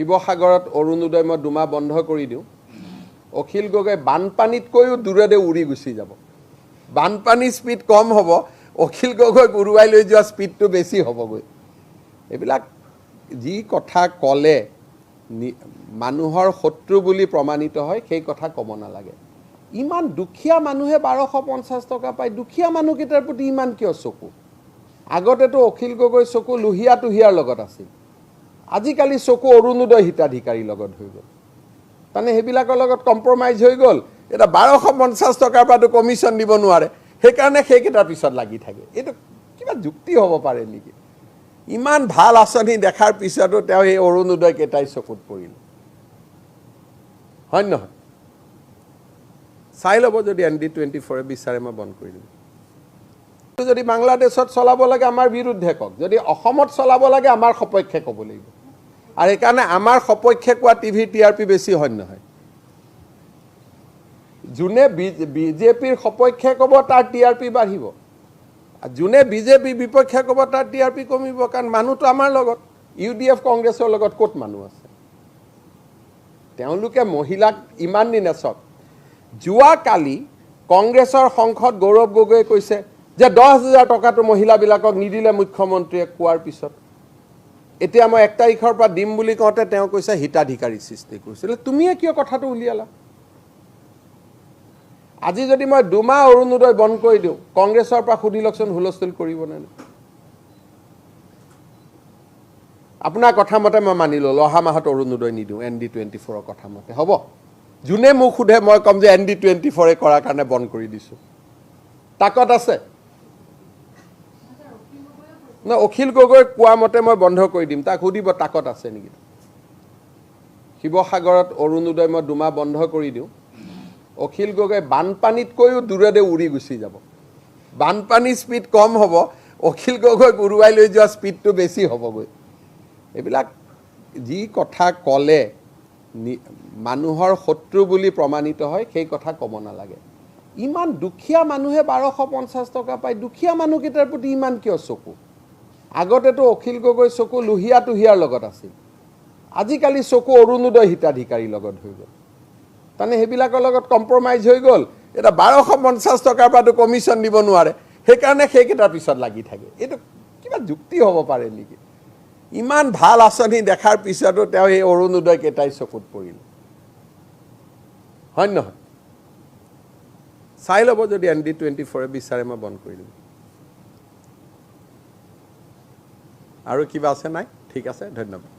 শিৱসাগৰত অৰুণোদয় মই দুমাহ বন্ধ কৰি দিওঁ অখিল গগৈ বানপানীতকৈও দূৰেৰে উৰি গুচি যাব বানপানীৰ স্পীড কম হ'ব অখিল গগৈক উৰুৱাই লৈ যোৱা স্পীডটো বেছি হ'বগৈ এইবিলাক যি কথা ক'লে মানুহৰ শত্ৰু বুলি প্ৰমাণিত হয় সেই কথা ক'ব নালাগে ইমান দুখীয়া মানুহে 1250 টকা পায় দুখীয়া মানুহকেইটাৰ প্ৰতি ইমান কিয় চকু আগতেতো অখিল গগৈ চকু লুহিয়া তুহিয়াৰ লগত আছিল আজিকালি চকু অৰুণোদয় হিতাধিকাৰীৰ লগত হৈ গ'ল তাৰমানে সেইবিলাকৰ লগত কম্প্ৰমাইজ হৈ গ'ল এটা 1250 টকাৰ পৰাতো কমিশ্যন দিব নোৱাৰে সেইকাৰণে সেইকেইটাৰ পিছত লাগি থাকে এইটো কিবা যুক্তি হ'ব পাৰে নেকি ইমান ভাল আঁচনি দেখাৰ পিছতো তেওঁ এই অৰুণোদয় কেইটাই চকুত পৰিল হয় নহয় চাই ল'ব যদি ND24 বিচাৰে মই বন্ধ কৰি দিম যদি বাংলাদেশত চলাব লাগে আমাৰ বিৰুদ্ধে কওক যদি অসমত চলাব লাগে আমাৰ সপক্ষে ক'ব লাগিব আৰু সেইকাৰণে আমাৰ সপক্ষে কোৱা টিভি TRP বেছি হয় নহয় যোনে বিজেপিৰ সপক্ষে ক'ব তাৰ TRP বাঢ়িব আৰু যোনে বিজেপি বিপক্ষে ক'ব তাৰ TRP কমিব কাৰণ মানুহটো আমাৰ লগত UDF কংগ্ৰেছৰ লগত ক'ত মানুহ আছে তেওঁলোকে মহিলাক ইমান দিন আছক যোৱাকালি কংগ্ৰেছৰ সংসদ গৌৰৱ গগৈয়ে কৈছে যে 10,000 টকাটো মহিলাবিলাকক নিদিলে মুখ্যমন্ত্ৰীয়ে কোৱাৰ পিছত এতিয়া মই 1 তাৰিখৰ পৰা দিম বুলি কওঁতে তেওঁ কৈছে হিতাধিকাৰী সৃষ্টি কৰিছিল তুমিয়ে কিয় কথাটো উলিয়ালা আজি যদি মই দুমাহ অৰুণোদয় বন্ধ কৰি দিওঁ কংগ্ৰেছৰ পৰা সুধি লওকচোন হুলস্থুল কৰিব নে আপোনাৰ কথা মতে মই মানি ল'লো অহা মাহত অৰুণোদয় নিদিওঁ ND24 কথা মতে হ'ব যোনে মোক সোধে মই কম যে ND24 কৰাৰ কাৰণে বন্ধ কৰি দিছোঁ তাকত আছে না অখিল গগৈ কোৱা মতে মই বন্ধ কৰি দিম তাক সুধিব তাকত আছে নেকি শিৱসাগৰত অৰুণোদয় মই দুমাহ বন্ধ কৰি দিওঁ অখিল গগৈ বানপানীতকৈও দূৰেৰে উৰি গুচি যাব বানপানীৰ স্পীড কম হ'ব অখিল গগৈক উৰুৱাই লৈ যোৱা স্পীডটো বেছি হ'বগৈ এইবিলাক যি কথা ক'লে মানুহৰ শত্ৰু বুলি প্ৰমাণিত হয় সেই কথা ক'ব নালাগে ইমান দুখীয়া মানুহে 1250 টকা পায় দুখীয়া মানুহকেইটাৰ প্ৰতি ইমান কিয় চকু আগতেতো অখিল গগৈ চকু লুহিয়া তুহিয়াৰ লগত আছিল আজিকালি চকু অৰুণোদয় হিতাধিকাৰীৰ লগত হৈ গ'ল তাৰমানে সেইবিলাকৰ লগত কম্প্ৰমাইজ হৈ গ'ল এটা 1250 টকাৰ পৰাতো কমিশ্যন দিব নোৱাৰে সেইকাৰণে সেইকেইটাৰ পিছত লাগি থাকে এইটো কিবা যুক্তি হ'ব পাৰে নেকি ইমান ভাল আঁচনি দেখাৰ পিছতো তেওঁ এই অৰুণোদয় কেইটাই চকুত পৰিল হয় নহয় চাই ল'ব যদি ND24 বিচাৰে মই বন্ধ কৰি দিম আৰু কিবা আছে নাই ঠিক আছে ধন্যবাদ